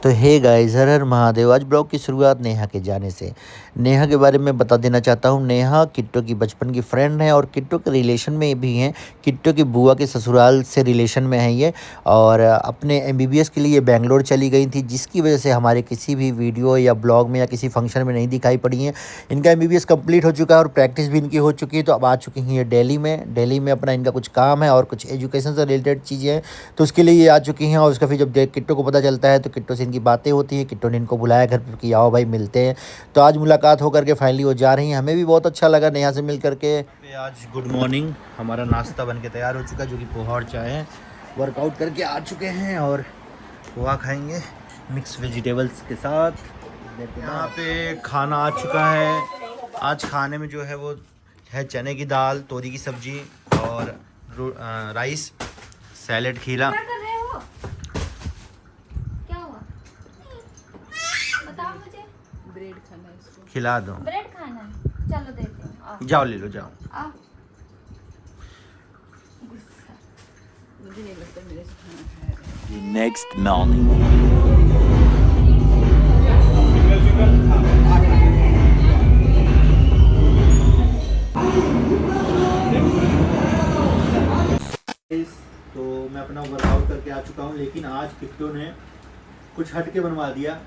तो hey guys, हर हर महादेव। आज ब्लॉग की शुरुआत नेहा के जाने से। नेहा के बारे में बता देना चाहता हूँ। नेहा किट्टो की बचपन की फ्रेंड है और किट्टो के रिलेशन में भी हैं। किट्टो की बुआ के ससुराल से रिलेशन में है ये। और अपने एमबीबीएस के लिए बेंगलोर चली गई थी, जिसकी वजह से हमारे किसी भी वीडियो या ब्लॉग में या किसी फंक्शन में नहीं दिखाई पड़ी हैं। इनका एमबीबीएस कंप्लीट हो चुका है और प्रैक्टिस भी इनकी हो चुकी है। तो अब आ चुकी हैं ये दिल्ली में। दिल्ली में अपना इनका कुछ काम है और कुछ एजुकेशन से रिलेटेड चीज़ें हैं, तो उसके लिए ये आ चुकी हैं। और उसका फिर जब किट्टो को पता चलता है तो किट्टो से इनकी बातें होती हैं। किट्टो ने इनको बुलाया घर पर कि आओ भाई मिलते हैं। तो आज मुलाकात हो करके फाइनली वो जा रही हैं। हमें भी बहुत अच्छा लगा नेहा से मिल करके। आज गुड मॉर्निंग, हमारा नाश्ता बन के तैयार हो चुका है, जो कि पोहा और चाय है। वर्कआउट करके आ चुके हैं और पोहा खाएंगे मिक्स वेजिटेबल्स के साथ। यहाँ पे खाना आ चुका है। आज खाने में जो है वो है चने की दाल, तोरी की सब्जी और राइस, सैलेड, खीरा। ब्रेड खाना है इसको। खिला दो। ब्रेड खाना है, चलो देते हैं। जाओ ले लो, जाओ। मुझे नहीं लगता मेरे से खाना खाएगा। नेक्स्ट मॉर्निंग तो मैं अपना वर्कआउट करके आ चुका हूँ, लेकिन आज किट्टो ने कुछ हट के बनवा दिया।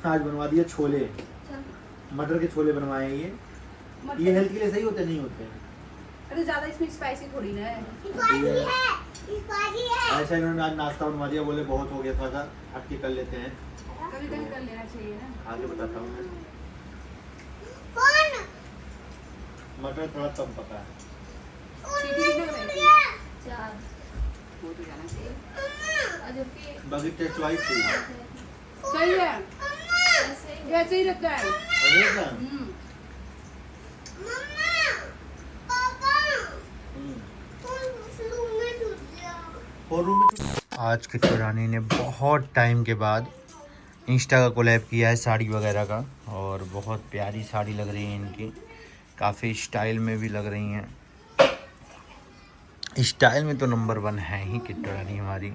आज बनवा दिया छोले, मटर के छोले बनवाए। ये हेल्थ के लिए सही होते नहीं होते? अरे ज्यादा इसमें स्पाइसी थोड़ी ना है। ऐसा इन्होंने आज नाश्ता बनवा दिया। बोले बहुत हो गया, थोड़ा सा हट के कर लेते हैं। कभी कभी कर लेना चाहिए ना। आगे बताता हूँ। मटर थोड़ा कम पका है। सीटी कितने बनाई? 4 वो तो जाना चाहिए। बाकी टेस्ट वाइज सही है। सही है, वैसे ही रहता है। आज किट्टो रानी ने बहुत टाइम के बाद इंस्टा का कोलैब किया है साड़ी वगैरह का, और बहुत प्यारी साड़ी लग रही है इनकी। काफ़ी स्टाइल में भी लग रही हैं। स्टाइल में तो नंबर 1 है ही किट्टो रानी हमारी।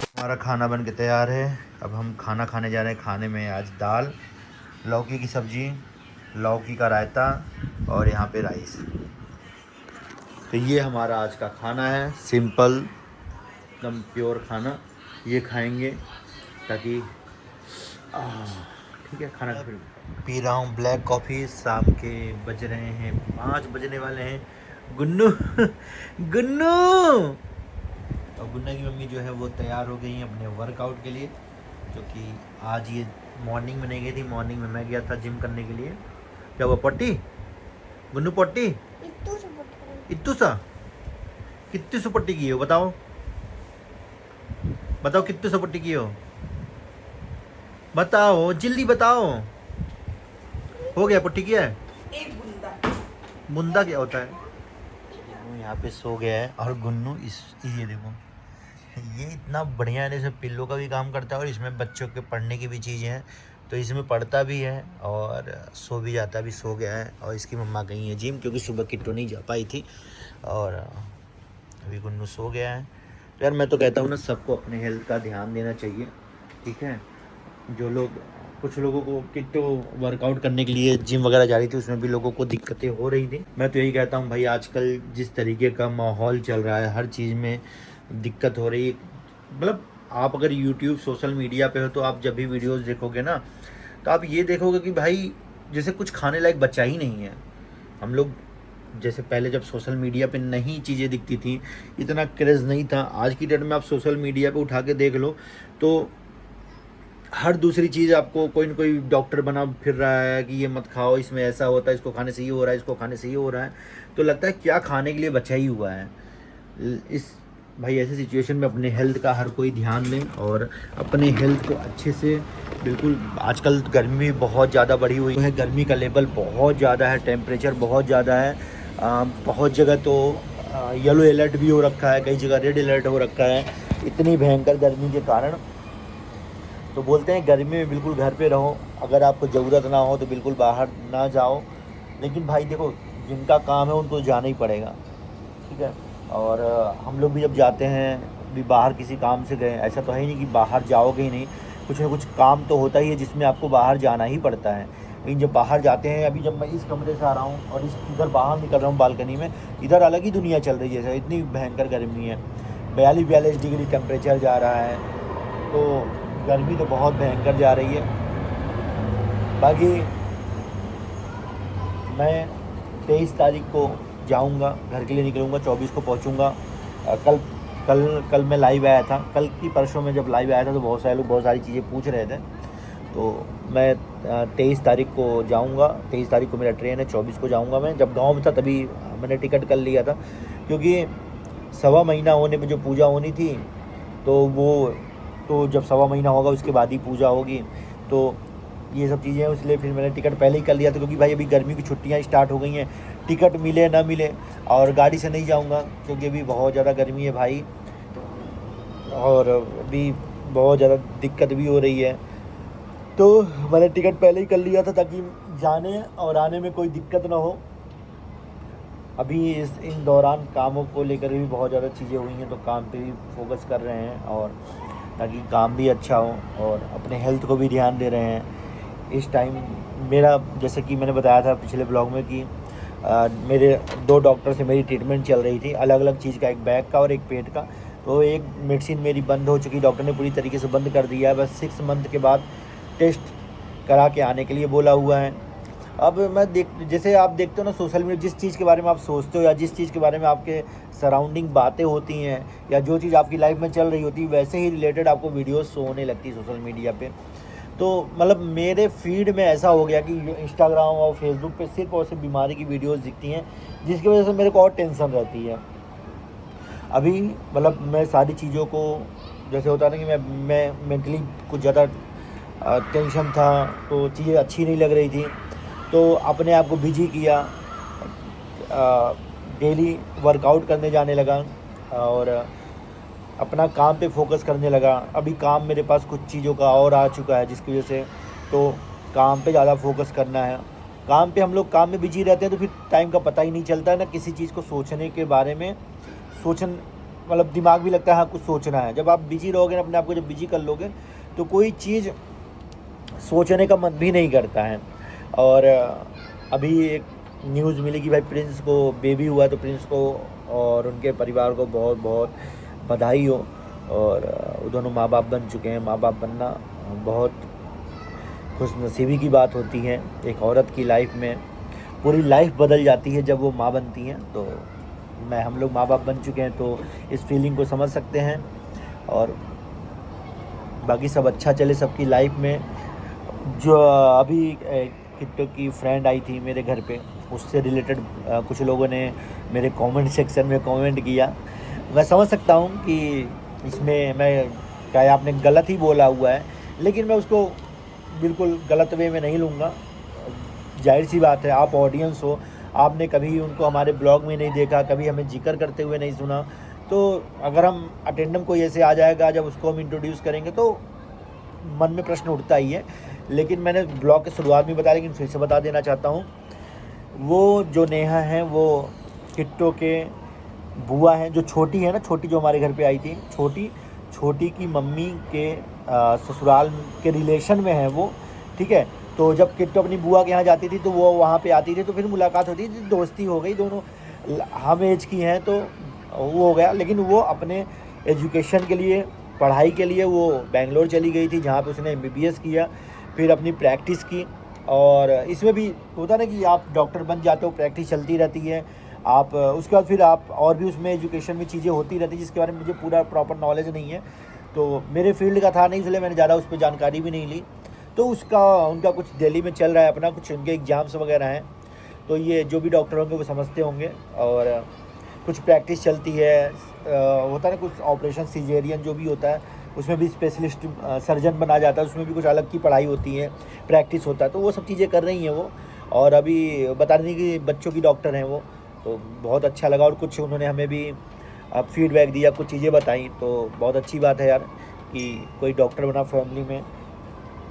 हमारा खाना बन के तैयार है। अब हम खाना खाने जा रहे हैं। खाने में आज दाल, लौकी की सब्जी, लौकी का रायता और यहाँ पे राइस। तो ये हमारा आज का खाना है, सिंपल एकदम प्योर खाना। ये खाएंगे ताकि ठीक है। खाना फिर पी रहा हूँ ब्लैक कॉफ़ी। शाम के बज रहे हैं 5 बजने वाले हैं। गुन्नू गुन्नू और गुन्ना की मम्मी जो है वो तैयार हो गई हैं अपने वर्कआउट के लिए, जो कि आज ये मॉर्निंग में नहीं गई थी। मॉर्निंग में मैं गया था जिम करने के लिए। क्या हुआ? पट्टी गुन्नू, पट्टी इत्तू सा कितनी सौ पट्टी की हो? बताओ बताओ, कितनी सौ पट्टी की हो? बताओ जल्दी बताओ। हो गया? पट्टी किया है? एक बूंदा। मुंदा क्या होता है? यहाँ पे सो गया है। और गुन्नू ये देखो, ये इतना बढ़िया है। इसमें पिल्लो का भी काम करता है और इसमें बच्चों के पढ़ने की भी चीज़ें हैं। तो इसमें पढ़ता भी है और सो भी जाता है। अभी सो गया है और इसकी मम्मा गई है जिम, क्योंकि सुबह किट्टो नहीं जा पाई थी। और अभी गुन्नू सो गया है। तो यार मैं तो कहता हूँ ना, सबको अपने हेल्थ का ध्यान देना चाहिए, ठीक है। जो लोग, कुछ लोगों को किट्टो वर्कआउट करने के लिए जिम वगैरह जा रही थी, उसमें भी लोगों को दिक्कतें हो रही थी। मैं तो यही कहता हूँ भाई, आजकल जिस तरीके का माहौल चल रहा है, हर चीज़ में दिक्कत हो रही है। मतलब आप अगर यूट्यूब, सोशल मीडिया पे हो तो आप जब भी वीडियोस देखोगे ना, तो आप ये देखोगे कि भाई जैसे कुछ खाने लायक बचा ही नहीं है। हम लोग जैसे पहले जब सोशल मीडिया पे नई चीज़ें दिखती थी, इतना क्रेज़ नहीं था। आज की डेट में आप सोशल मीडिया पे उठा के देख लो तो हर दूसरी चीज़ आपको कोई न कोई डॉक्टर बना फिर रहा है कि ये मत खाओ, इसमें ऐसा होता है, इसको खाने से ये हो रहा है, इसको खाने से ये हो रहा है। तो लगता है क्या खाने के लिए बचा ही हुआ है। इस भाई ऐसे सिचुएशन में अपने हेल्थ का हर कोई ध्यान दें और अपने हेल्थ को अच्छे से बिल्कुल। आजकल गर्मी बहुत ज़्यादा बढ़ी हुई है। गर्मी का लेवल बहुत ज़्यादा है, टेम्परेचर बहुत ज़्यादा है। बहुत जगह तो येलो अलर्ट भी हो रखा है, कई जगह रेड अलर्ट हो रखा है, इतनी भयंकर गर्मी के कारण। तो बोलते हैं गर्मी में बिल्कुल घर पे रहो, अगर आपको ज़रूरत ना हो तो बिल्कुल बाहर ना जाओ। लेकिन भाई देखो, जिनका काम है उनको जाना ही पड़ेगा, ठीक है। और हम लोग भी जब जाते हैं भी बाहर किसी काम से गए, ऐसा तो है ही नहीं कि बाहर जाओगे ही नहीं, कुछ ना कुछ काम तो होता ही है जिसमें आपको बाहर जाना ही पड़ता है। लेकिन जब बाहर जाते हैं, अभी जब मैं इस कमरे से आ रहा हूँ और इधर बाहर निकल रहा हूँ बालकनी में, इधर अलग ही दुनिया चल रही है जैसे, इतनी भयंकर गर्मी है, 42 डिग्री टेम्परेचर जा रहा है, तो गर्मी तो बहुत भयंकर जा रही है। बाकी मैं 23 तारीख को जाऊंगा, घर के लिए निकलूँगा, 24 को पहुंचूंगा। कल मैं लाइव आया था, कल की परसों में जब लाइव आया था तो बहुत सारे लोग बहुत सारी चीज़ें पूछ रहे थे। तो मैं 23 तारीख को जाऊंगा, 23 तारीख को मेरा ट्रेन है, 24 को जाऊंगा। मैं जब गांव में था तभी मैंने टिकट कर लिया था, क्योंकि 1.25 महीना होने पे जो पूजा होनी थी, तो जब 1.25 महीना होगा उसके बाद ही पूजा होगी, तो ये सब चीज़ें हैं, इसलिए फिर मैंने टिकट पहले ही कर लिया था। क्योंकि भाई अभी गर्मी की छुट्टियां स्टार्ट हो गई हैं, टिकट मिले ना मिले, और गाड़ी से नहीं जाऊंगा क्योंकि अभी बहुत ज़्यादा गर्मी है भाई, और अभी बहुत ज़्यादा दिक्कत भी हो रही है। तो मैंने टिकट पहले ही कर लिया था ताकि जाने और आने में कोई दिक्कत ना हो। अभी इन दौरान कामों को लेकर भी बहुत ज़्यादा चीज़ें हुई हैं, तो काम पे भी फोकस कर रहे हैं, और ताकि काम भी अच्छा हो, और अपने हेल्थ को भी ध्यान दे रहे हैं इस टाइम। मेरा जैसे कि मैंने बताया था पिछले ब्लॉग में कि मेरे 2 डॉक्टर से मेरी ट्रीटमेंट चल रही थी, अलग अलग चीज़ का, एक बैक का और एक पेट का। तो एक मेडिसिन मेरी बंद हो चुकी, डॉक्टर ने पूरी तरीके से बंद कर दिया है, बस 6 मंथ के बाद टेस्ट करा के आने के लिए बोला हुआ है। अब मैं जैसे आप देखते हो ना सोशल मीडिया, जिस चीज़ के बारे में आप सोचते हो या जिस चीज़ के बारे में आपके सराउंडिंग बातें होती हैं या जो चीज़ आपकी लाइफ में चल रही होती है, वैसे ही रिलेटेड आपको वीडियोस शो होने लगती है सोशल मीडिया पे। तो मतलब मेरे फीड में ऐसा हो गया कि इंस्टाग्राम और फेसबुक पे सिर्फ और सिर्फ बीमारी की वीडियोस दिखती हैं, जिसकी वजह से मेरे को और टेंशन रहती है। अभी मतलब मैं सारी चीज़ों को, जैसे होता है ना कि मैं मेंटली कुछ ज़्यादा टेंशन था, तो चीज़ें अच्छी नहीं लग रही थी, तो अपने आप को बिजी किया, डेली वर्कआउट करने जाने लगा और अपना काम पे फोकस करने लगा। अभी काम मेरे पास कुछ चीज़ों का और आ चुका है, जिसकी वजह से तो काम पे ज़्यादा फोकस करना है। काम पे हम लोग काम में बिजी रहते हैं तो फिर टाइम का पता ही नहीं चलता है ना, किसी चीज़ को सोचने के बारे में मतलब दिमाग भी लगता है हाँ कुछ सोचना है। जब आप बिजी रहोगे ना, अपने आप को जब बिजी कर लोगे तो कोई चीज़ सोचने का मन भी नहीं करता है। और अभी एक न्यूज़ मिली कि भाई प्रिंस को बेबी हुआ, तो प्रिंस को और उनके परिवार को बहुत बहुत बधाई हो, और वो दोनों माँ बाप बन चुके हैं। माँ बाप बनना बहुत खुशनसीबी की बात होती है, एक औरत की लाइफ में पूरी लाइफ बदल जाती है जब वो माँ बनती हैं। तो हम लोग माँ बाप बन चुके हैं तो इस फीलिंग को समझ सकते हैं, और बाकी सब अच्छा चले सबकी लाइफ में। जो अभी किट्टो की फ्रेंड आई थी मेरे घर पे, उससे रिलेटेड कुछ लोगों ने मेरे कमेंट सेक्शन में कमेंट किया। मैं समझ सकता हूँ कि इसमें मैं क्या आपने गलत ही बोला हुआ है, लेकिन मैं उसको बिल्कुल गलत वे में नहीं लूँगा। जाहिर सी बात है, आप ऑडियंस हो, आपने कभी उनको हमारे ब्लॉग में नहीं देखा, कभी हमें जिक्र करते हुए नहीं सुना, तो अगर हम अटेंडम कोई ऐसे आ जाएगा जब उसको हम इंट्रोड्यूस करेंगे तो मन में प्रश्न उठता ही है। लेकिन मैंने ब्लॉग के शुरुआत में बताया, लेकिन फिर से बता देना चाहता हूँ, वो जो नेहा है वो किट्टो के बुआ हैं, जो छोटी है ना, छोटी जो हमारे घर पे आई थी, छोटी की मम्मी के ससुराल के रिलेशन में है वो, ठीक है। तो जब किट्टो अपनी बुआ के यहाँ जाती थी तो वो वहाँ पे आती थी, तो फिर मुलाकात होती थी, दोस्ती हो गई, दोनों हम एज की हैं तो वो हो गया। लेकिन वो अपने एजुकेशन के लिए, पढ़ाई के लिए वो बेंगलोर चली गई थी, जहाँ पे उसने MBBS किया, फिर अपनी प्रैक्टिस की। और इसमें भी होता ना कि आप डॉक्टर बन जाते हो, प्रैक्टिस चलती रहती है, आप उसके बाद फिर आप और भी उसमें एजुकेशन में चीज़ें होती रहती है, जिसके बारे में मुझे पूरा प्रॉपर नॉलेज नहीं है, तो मेरे फील्ड का था नहीं, इसलिए मैंने ज़्यादा उस पर जानकारी भी नहीं ली। तो उनका कुछ दिल्ली में चल रहा है अपना, कुछ उनके एग्ज़ाम्स वगैरह हैं, तो ये जो भी डॉक्टर होंगे वो समझते होंगे। और कुछ प्रैक्टिस चलती है, होता है ना कुछ ऑपरेशन सिजेरियन जो भी होता है उसमें भी स्पेशलिस्ट सर्जन बना जाता है, उसमें भी कुछ अलग की पढ़ाई होती है, प्रैक्टिस होता है, तो वो सब चीज़ें कर रही हैं वो। और अभी बता रही कि बच्चों की डॉक्टर हैं वो, तो बहुत अच्छा लगा। और कुछ उन्होंने हमें भी फीडबैक दिया, कुछ चीज़ें बताई, तो बहुत अच्छी बात है यार कि कोई डॉक्टर बना फैमिली में,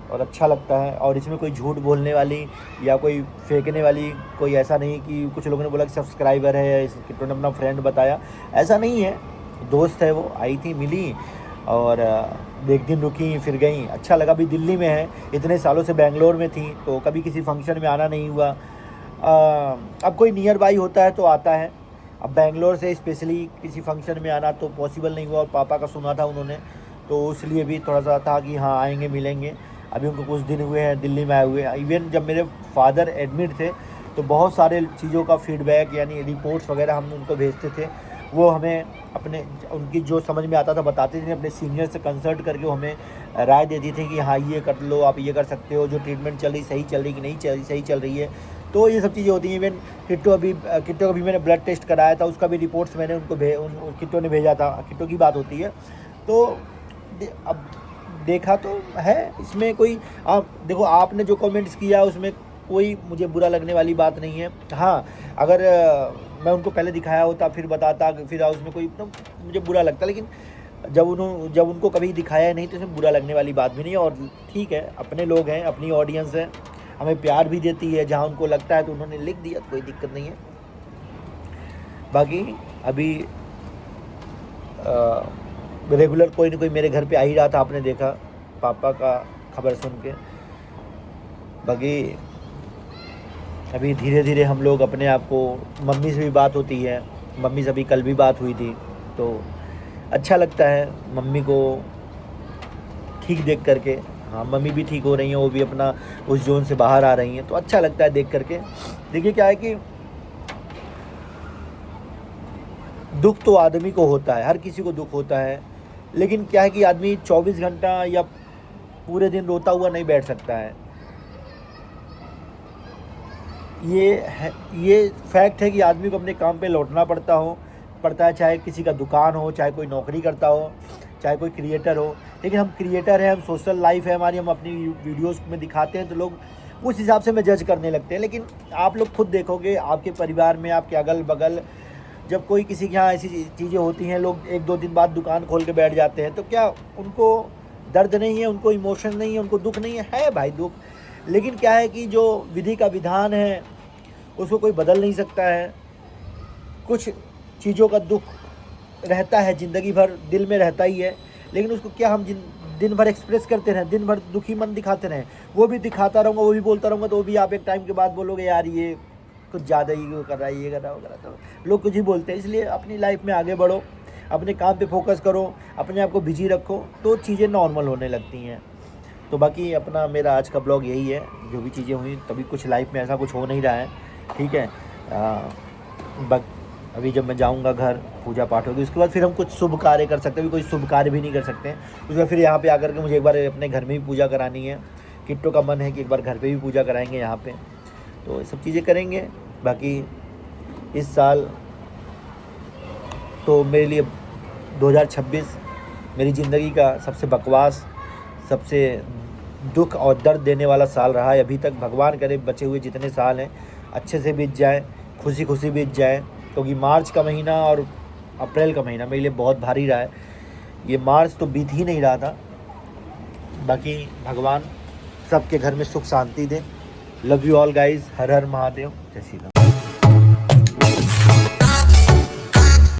और अच्छा लगता है। और इसमें कोई झूठ बोलने वाली या कोई फेंकने वाली कोई ऐसा नहीं कि कुछ लोगों ने बोला कि सब्सक्राइबर है, किट्टू ने अपना फ्रेंड बताया, ऐसा नहीं है। दोस्त है, वो आई थी, मिली और एक दिन रुकी फिर गई। अच्छा लगा। अभी दिल्ली में है, इतने सालों से बेंगलोर में थी तो कभी किसी फंक्शन में आना नहीं हुआ। अब कोई नियर बाई होता है तो आता है। अब बेंगलोर से स्पेशली किसी फंक्शन में आना तो पॉसिबल नहीं हुआ और पापा का सुना था उन्होंने, तो इसलिए भी थोड़ा सा था कि हाँ आएंगे मिलेंगे। अभी उनको कुछ दिन हुए हैं दिल्ली में आए हुए। इवन जब मेरे फादर एडमिट थे तो बहुत सारे चीज़ों का फीडबैक यानी रिपोर्ट्स वगैरह हम उनको भेजते थे, वो हमें अपने उनकी जो समझ में आता था बताते थे। अपने सीनियर से कंसल्ट करके वो हमें राय देती थी कि हाँ ये कर लो, आप ये कर सकते हो, जो ट्रीटमेंट चल रही सही चल रही कि नहीं चल सही चल रही है। तो ये सब चीज़ें होती हैं। इवन किट्टू का भी मैंने ब्लड टेस्ट कराया था, उसका भी रिपोर्ट्स मैंने उनको किट्टू ने भेजा था। किट्टू की बात होती है। तो अब देखा तो है इसमें कोई, आप देखो आपने जो कमेंट्स किया उसमें कोई मुझे बुरा लगने वाली बात नहीं है। हाँ अगर मैं उनको पहले दिखाया होता फिर बताता फिर उसमें कोई तो मुझे बुरा लगता, लेकिन जब उनको कभी दिखाया नहीं तो इसमें बुरा लगने वाली बात भी नहीं है। और ठीक है, अपने लोग हैं, अपनी ऑडियंस है, हमें प्यार भी देती है। जहाँ उनको लगता है तो उन्होंने लिख दिया, तो कोई दिक्कत नहीं है। बाकी अभी रेगुलर कोई ना कोई मेरे घर पे आ ही रहा था, आपने देखा पापा का खबर सुन के। बाकी अभी धीरे धीरे हम लोग अपने आप को, मम्मी से भी बात होती है, मम्मी से अभी कल भी बात हुई थी, तो अच्छा लगता है मम्मी को ठीक देख करके। हाँ मम्मी भी ठीक हो रही हैं, वो भी अपना उस जोन से बाहर आ रही हैं, तो अच्छा लगता है देख करके। देखिए क्या है कि दुख तो आदमी को होता है, हर किसी को दुख होता है, लेकिन क्या है कि आदमी 24 घंटा या पूरे दिन रोता हुआ नहीं बैठ सकता है। ये फैक्ट है कि आदमी को अपने काम पे लौटना पड़ता है, चाहे किसी का दुकान हो, चाहे कोई नौकरी करता हो, चाहे कोई क्रिएटर हो। लेकिन हम क्रिएटर हैं, हम सोशल लाइफ है हमारी, हम अपनी वीडियोस में दिखाते हैं तो लोग उस हिसाब से हमें जज करने लगते हैं। लेकिन आप लोग खुद देखोगे, आपके परिवार में, आपके अगल बगल जब कोई किसी के यहाँ ऐसी चीज़ें होती हैं, लोग 1-2 दिन बाद दुकान खोल के बैठ जाते हैं, तो क्या उनको दर्द नहीं है, उनको इमोशन नहीं है, उनको दुख नहीं है भाई दुख। लेकिन क्या है कि जो विधि का विधान है उसको कोई बदल नहीं सकता है। कुछ चीज़ों का दुख रहता है, ज़िंदगी भर दिल में रहता ही है, लेकिन उसको क्या हम दिन भर एक्सप्रेस करते रहें, दिन भर दुखी मन दिखाते रहें। वो भी दिखाता रहूँगा, वो भी बोलता रहूँगा, तो वो भी आप एक टाइम के बाद बोलोगे यार ये कुछ ज़्यादा ही वो कर रहा है, ये कर रहा है, वो कर रहा है। तो लोग कुछ ही बोलते हैं। इसलिए अपनी लाइफ में आगे बढ़ो, अपने काम पे फोकस करो, अपने आप को बिजी रखो, तो चीज़ें नॉर्मल होने लगती हैं। तो बाकी अपना मेरा आज का ब्लॉग यही है। जो भी चीज़ें हुई, तभी कुछ लाइफ में ऐसा कुछ हो नहीं रहा है, ठीक है। अभी जब मैं जाऊंगा घर, पूजा पाठ होगी, उसके बाद फिर हम कुछ शुभ कार्य कर सकते हैं। अभी कोई शुभ कार्य भी नहीं कर सकते हैं। उसके बाद फिर यहाँ पे आकर के मुझे एक बार अपने घर में भी पूजा करानी है। किट्टू का मन है कि एक बार घर पे भी पूजा कराएंगे यहाँ पे, तो ये सब चीज़ें करेंगे। बाकी इस साल तो मेरे लिए 2026 मेरी ज़िंदगी का सबसे बकवास, सबसे दुख और दर्द देने वाला साल रहा है अभी तक। भगवान करे बचे हुए जितने साल हैं अच्छे से बीत जाएँ, खुशी खुशी बीत जाए, क्योंकि मार्च का महीना और अप्रैल का महीना मेरे लिए बहुत भारी रहा है। ये मार्च तो बीत ही नहीं रहा था। बाकी भगवान सबके घर में सुख शांति दे। Love you all guys. हर हर महादेव। जय श्री राम।